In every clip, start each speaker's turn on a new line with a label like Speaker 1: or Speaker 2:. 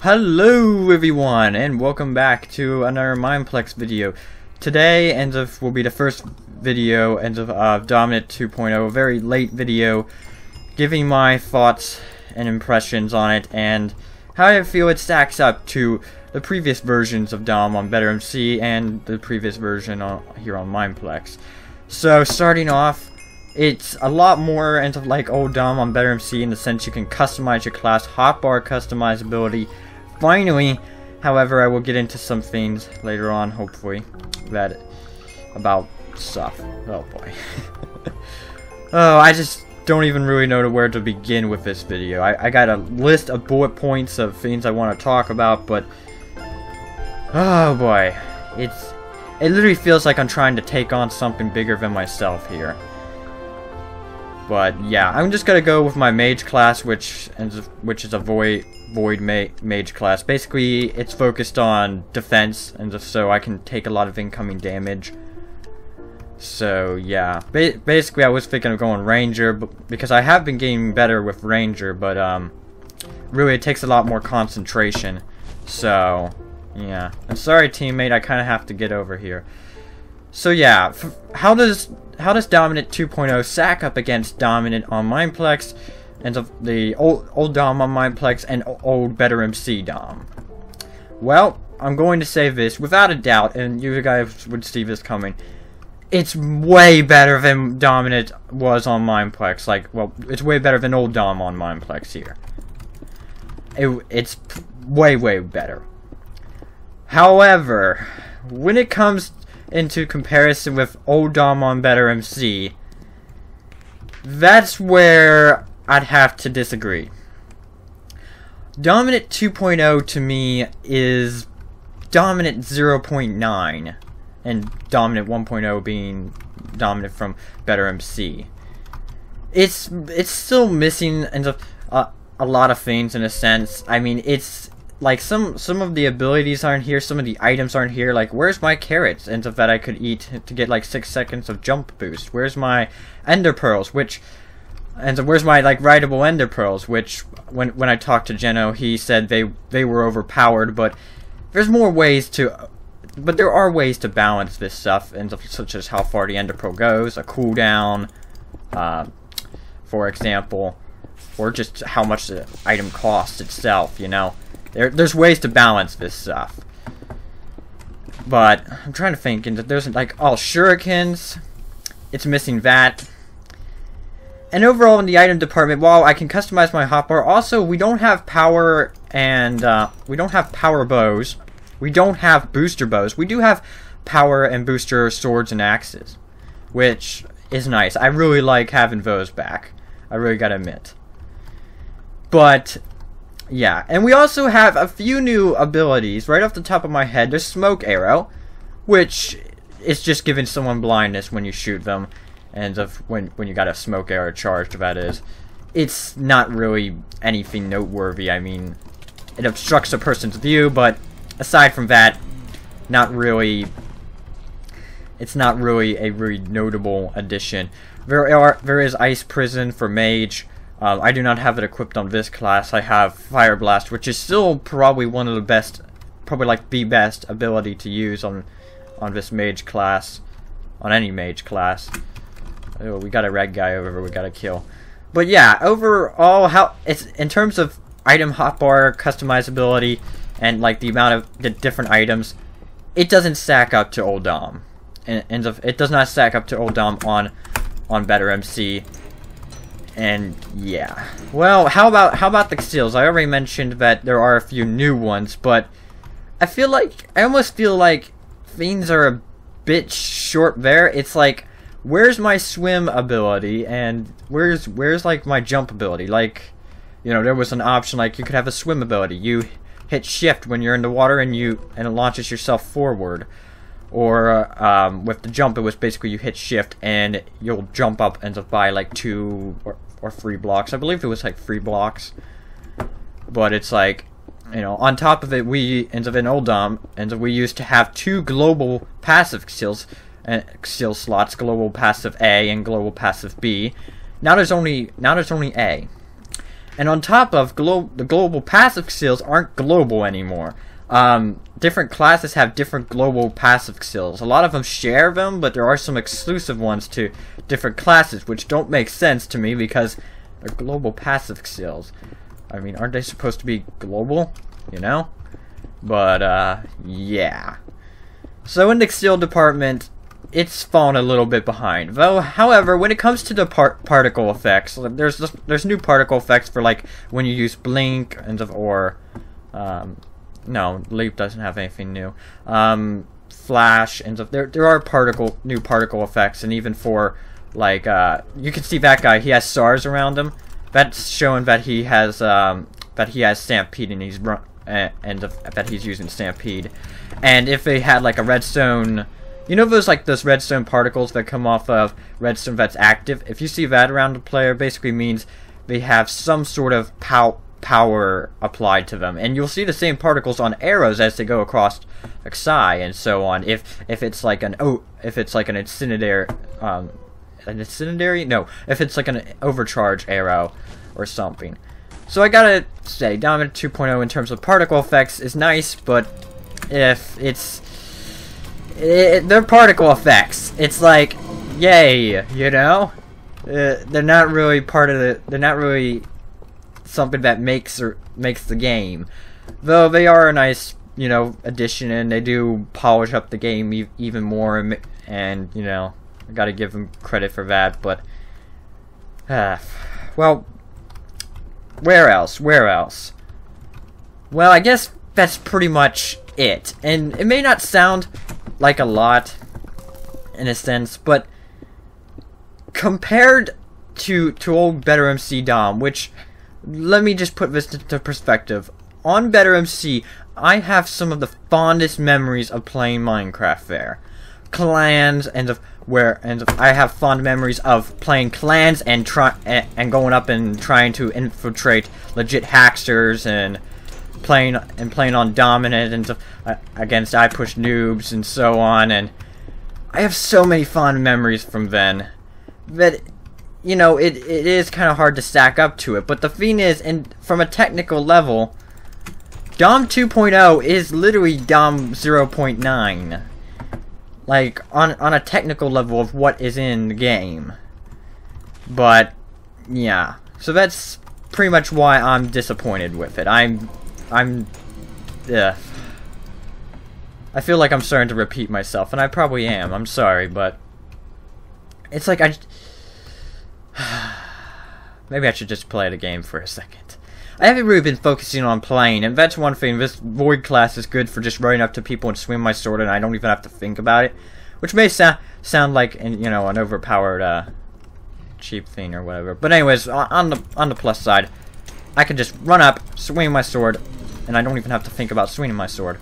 Speaker 1: Hello everyone, and welcome back to another Mineplex video. Today will be the first video of Dominant 2.0, a very late video, giving my thoughts and impressions on it, and how I feel it stacks up to the previous versions of Dom on BetterMC and the previous version here on Mineplex. So starting off, it's a lot more like old Dom on BetterMC in the sense you can customize your class, hotbar customizability. Finally, however, I will get into some things later on, hopefully, about stuff. Oh boy. Oh, I just don't even really know where to begin with this video. I got a list of bullet points of things I want to talk about, but oh boy, it literally feels like I'm trying to take on something bigger than myself here. But yeah, I'm just gonna go with my mage class, which is a void mage class. Basically, it's focused on defense, and so I can take a lot of incoming damage. So yeah, basically I was thinking of going ranger, because I have been getting better with ranger, but really it takes a lot more concentration. So yeah, I'm sorry teammate, I kind of have to get over here. So yeah, how does Dominant 2.0 stack up against Dominant on Mineplex, and the old Dom on Mineplex, and old BetterMC Dom? Well, I'm going to say this without a doubt, and you guys would see this coming. It's way better than Dominant was on Mineplex. Well, it's way better than old Dom on Mineplex here. It's way better. However, when it comes into comparison with old Dom on BetterMC, that's where I'd have to disagree. Dominant 2.0 to me is Dominant 0.9, and Dominant 1.0 being Dominant from BetterMC. It's still missing a lot of things in a sense. I mean, it's like some of the abilities aren't here, some of the items aren't here. Like, where's my carrots that I could eat to get like 6 seconds of jump boost? Where's my ender pearls? Where's my rideable ender pearls? Which when I talked to Geno, he said they were overpowered, but there are ways to balance this stuff, such as how far the ender pearl goes, a cooldown, for example, or just how much the item costs itself. You know. There's ways to balance this stuff, but I'm trying to think. And there's all shurikens, it's missing that. And overall in the item department, while I can customize my hotbar, also we don't have power and we don't have power bows. We don't have booster bows. We do have power and booster swords and axes, which is nice. I really like having those back. I really gotta admit. But yeah, and we also have a few new abilities. Right off the top of my head, there's Smoke Arrow, which is just giving someone blindness when you shoot them, and when you got a Smoke Arrow charged, that is. It's not really anything noteworthy. I mean, it obstructs a person's view, but aside from that, it's not really a really notable addition. There is Ice Prison for Mage. I do not have it equipped on this class. I have Fire Blast, which is still probably one of the best, probably the best ability to use on this mage class, on any mage class. Oh, we got a red guy over here we gotta kill. But yeah, overall, how it's in terms of item hotbar customizability and the amount of the different items, it doesn't stack up to old Dom, and it does not stack up to old Dom on BetterMC. And yeah, well, how about the skills? I already mentioned that there are a few new ones, but I almost feel like things are a bit short there. It's like, where's my swim ability, and where's my jump ability? There was an option you could have a swim ability. You hit shift when you're in the water, and it launches yourself forward. Or with the jump, it was basically you hit shift and you'll jump up by 2 or 3 blocks. I believe it was 3 blocks. But it's on top of it, we in old Dom, we used to have 2 global passive skill slots, global passive A and global passive B. Now there's only A. And on top of the global passive skills aren't global anymore. Different classes have different global passive skills. A lot of them share them, but there are some exclusive ones to different classes, which don't make sense to me because they're global passive skills. I mean, aren't they supposed to be global? You know? But, yeah. So in the skill department, it's fallen a little bit behind. Though, however, when it comes to the particle effects, there's new particle effects for, like, when you use blink or no, Leap doesn't have anything new. Flash and stuff. There are new particle effects, and even for, like, you can see that guy. He has stars around him. That's showing that he has Stampede, and that he's using Stampede. And if they had like a redstone, you know those redstone particles that come off of redstone that's active? If you see that around the player, basically means they have some sort of power applied to them. And you'll see the same particles on arrows as they go across like Psi and so on. If it's like an incendiary, no, if it's like an overcharge arrow or something. So I gotta say, Dominant 2.0 in terms of particle effects is nice, but if they're particle effects, it's like, yay, you know? They're not really they're not really something that makes the game. Though they are a nice, you know, addition, and they do polish up the game even more, and you know, I gotta give them credit for that, but well, where else? Well, I guess that's pretty much it. And it may not sound like a lot, in a sense, but compared to old Better MC Dom, which, let me just put this into perspective. On Better MC, I have some of the fondest memories of playing Minecraft there. Clans, and I have fond memories of playing clans and going up and trying to infiltrate legit hacksters and playing on Dominant and against I Push Noobs and so on. And I have so many fond memories from then that, you know, it is kind of hard to stack up to it. But the thing is, and from a technical level, Dom 2.0 is literally Dom 0.9. Like, on a technical level of what is in the game. But, yeah. So that's pretty much why I'm disappointed with it. I feel like I'm starting to repeat myself, and I probably am. I'm sorry, but it's like maybe I should just play the game for a second. I haven't really been focusing on playing, and that's one thing. This Void class is good for just running up to people and swinging my sword, and I don't even have to think about it. Which may sound like, you know, an overpowered, cheap thing or whatever. But anyways, on the plus side, I can just run up, swing my sword, and I don't even have to think about swinging my sword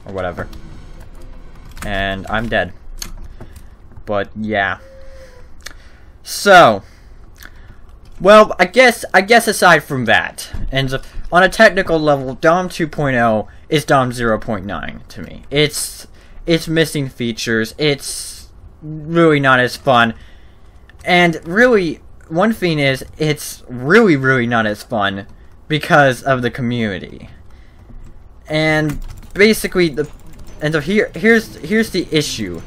Speaker 1: or whatever. And I'm dead. But yeah. So, well, I guess aside from that, and on a technical level, Dom 2.0 is Dom 0.9 to me. It's missing features. It's really not as fun. And really, one thing is, it's really not as fun because of the community. And basically, here's the issue.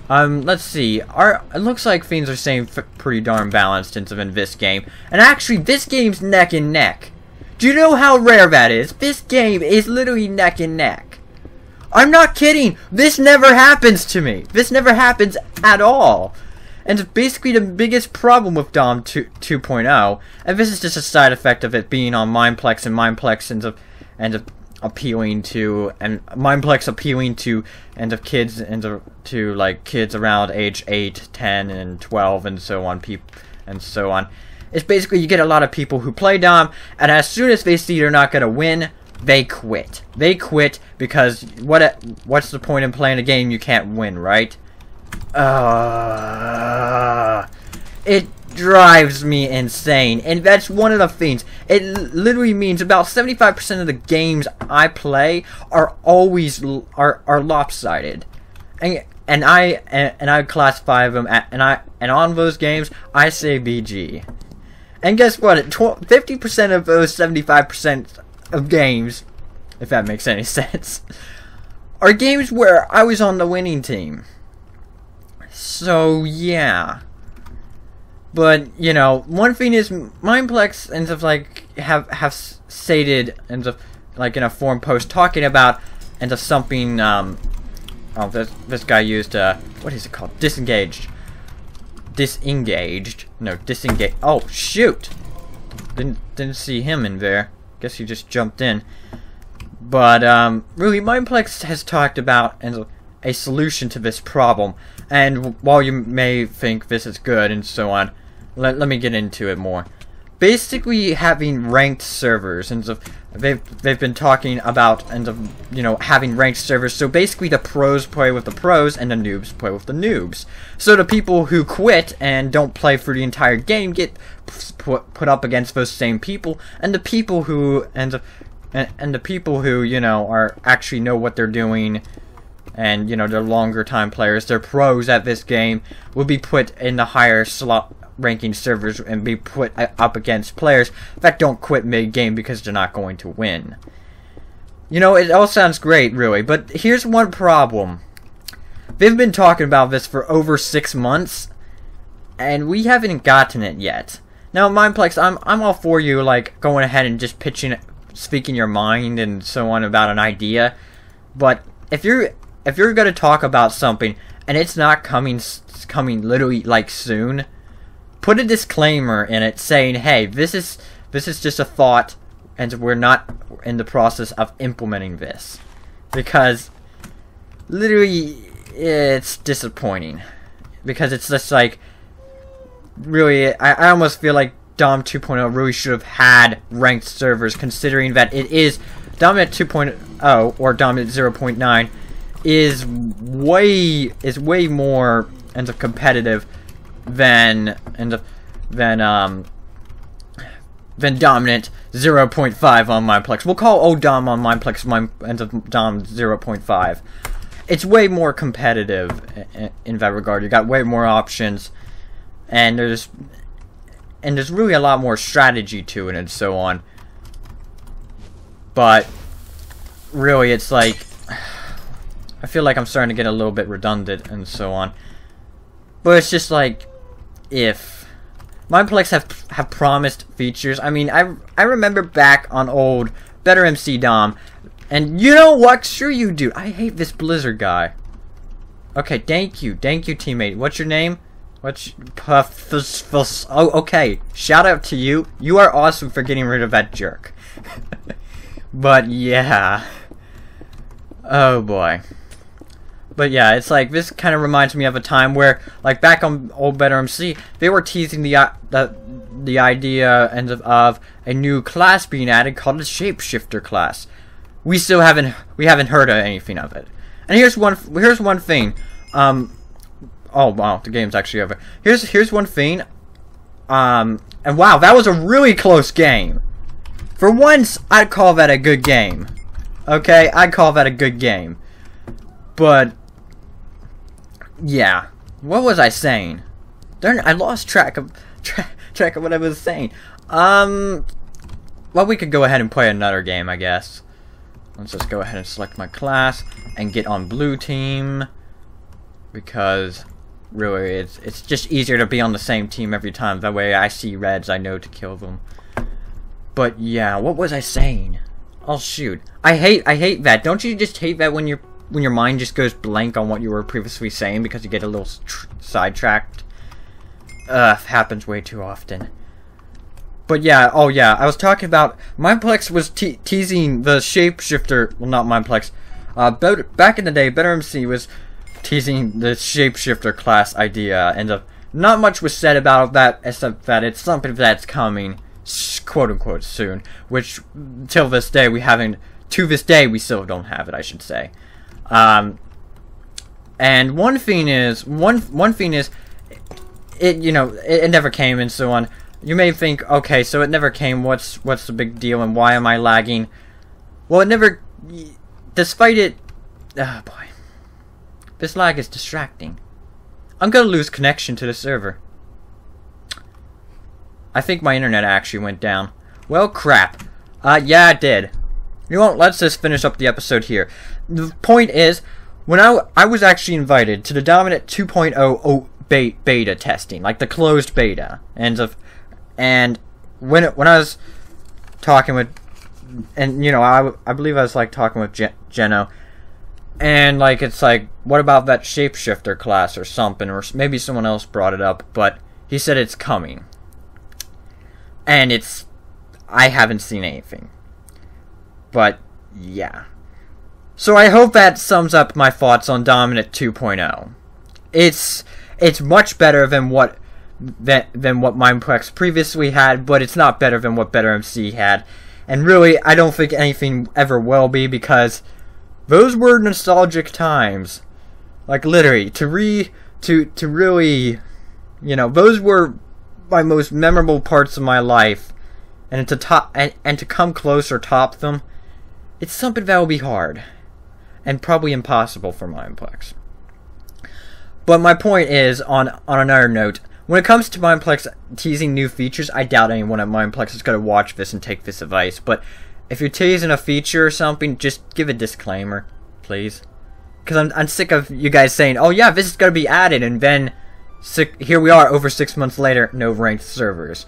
Speaker 1: Let's see. It looks like things are staying pretty darn balanced in this game. And actually, this game's neck and neck. Do you know how rare that is? This game is literally neck and neck. I'm not kidding. This never happens to me. This never happens at all. And it's basically the biggest problem with Dom 2.0. And this is just a side effect of it being on Mineplex, and Mineplex appealing to kids to like kids around age 8, 10, and 12, and so on. It's basically, you get a lot of people who play Dom, and as soon as they see they're not gonna win, they quit. They quit because what's the point in playing a game you can't win, right? It drives me insane, and that's one of the things. It literally means about 75% of the games I play are always lopsided, and I classify them and on those games I say BG, And guess what? 50% of those 75% of games, if that makes any sense, are games where I was on the winning team. So, yeah. But, you know, one thing is, Mineplex ends up, like, have stated, ends up, like, in a forum post, talking about, ends up something, oh, this guy used, what is it called? Disengaged. No, disengaged. Oh, shoot! Didn't see him in there. Guess he just jumped in. But, really, Mineplex has talked about a solution to this problem. And while you may think this is good and so on, let me get into it more. Basically, having ranked servers, and they've been talking about, you know, having ranked servers. So basically, the pros play with the pros, and the noobs play with the noobs. So the people who quit and don't play for the entire game get put up against those same people, and the people who and the people who, you know, are actually know what they're doing, and, you know, they're longer time players, they're pros at this game, will be put in the higher slot ranking servers and be put up against players that don't quit mid-game because they're not going to win. You know, it all sounds great, really, but here's one problem. They've been talking about this for over 6 months, and we haven't gotten it yet. Now, Mineplex, I'm all for you, like, going ahead and just speaking your mind and so on about an idea, but if you're going to talk about something and it's not coming literally, like, soon, put a disclaimer in it saying, hey, this is just a thought, and we're not in the process of implementing this. Because, literally, it's disappointing. Because it's just like, really, I almost feel like Dom 2.0 really should have had ranked servers, considering that it is, Dominant 2.0, or Dominant 0.9, is way more competitive than Dominant 0.5 on Mineplex. We'll call old Dom on Mineplex Dom 0.5. It's way more competitive in that regard. You got way more options, and there's really a lot more strategy to it and so on. But really, it's like, I feel like I'm starting to get a little bit redundant and so on. But it's just like, if Mineplex have promised features. I mean, I remember back on old Better MC Dom, and you know what? Sure you do. I hate this Blizzard guy. Okay, thank you, teammate. What's your name? Oh, okay. Shout out to you. You are awesome for getting rid of that jerk. But yeah. Oh boy. But yeah, it's like, this kind of reminds me of a time where, like, back on old Better MC, they were teasing the idea of a new class being added called the Shapeshifter class. We haven't heard of anything of it. And here's one thing. Oh wow, the game's actually over. Here's one thing. And wow, that was a really close game. For once, I'd call that a good game. Okay, I'd call that a good game. But yeah, what was I saying? Darn, I lost track of what I was saying. Well, we could go ahead and play another game, I guess. Let's just go ahead and select my class and get on blue team, because really it's just easier to be on the same team every time. That way I see reds, I know to kill them. But yeah, what was I saying? Oh shoot. I hate that. Don't you just hate that when your mind just goes blank on what you were previously saying because you get a little sidetracked? Happens way too often. But yeah, oh yeah, I was talking about, Mineplex was teasing the Shapeshifter, well, not Mineplex, back in the day, Better MC was teasing the Shapeshifter class idea, and not much was said about that, except that it's something that's coming, quote-unquote, soon, which, till this day, we still don't have it, I should say. And one thing is, it, you know, it never came and so on. You may think, okay, so it never came, what's the big deal and why am I lagging? Well, it never, despite it, oh boy, this lag is distracting. I'm gonna lose connection to the server. I think my internet actually went down. Well, crap. Yeah, it did. You know what? Let's just finish up the episode here. The point is, when I was actually invited to the Dominant 2.0 beta testing, like the closed beta, and when I was talking with, and you know, I believe I was like talking with Geno, and like it's like, what about that shapeshifter class or something, or maybe someone else brought it up, but he said it's coming, and I haven't seen anything, but yeah. So I hope that sums up my thoughts on Dominant 2.0. It's much better than what Mineplex previously had, but it's not better than what BetterMC had. And really, I don't think anything ever will be, because those were nostalgic times. Like literally, to really, you know, those were my most memorable parts of my life, and to come close or top them, it's something that will be hard. And probably impossible for Mineplex. But my point is, on another note, when it comes to Mineplex teasing new features, I doubt anyone at Mineplex is going to watch this and take this advice. But if you're teasing a feature or something, just give a disclaimer, please. Because I'm sick of you guys saying, oh yeah, this is going to be added, and then here we are over 6 months later, no ranked servers.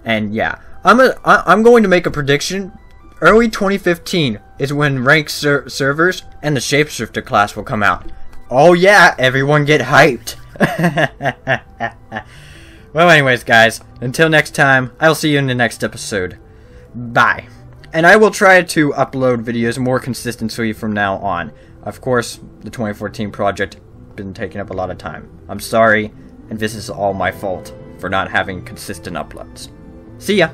Speaker 1: And yeah, I'm going to make a prediction. Early 2015 is when ranked servers and the shapeshifter class will come out. Oh yeah, everyone get hyped. Well, anyways, guys, until next time, I'll see you in the next episode. Bye. And I will try to upload videos more consistently from now on. Of course, the 2014 project been taking up a lot of time. I'm sorry, and this is all my fault for not having consistent uploads. See ya!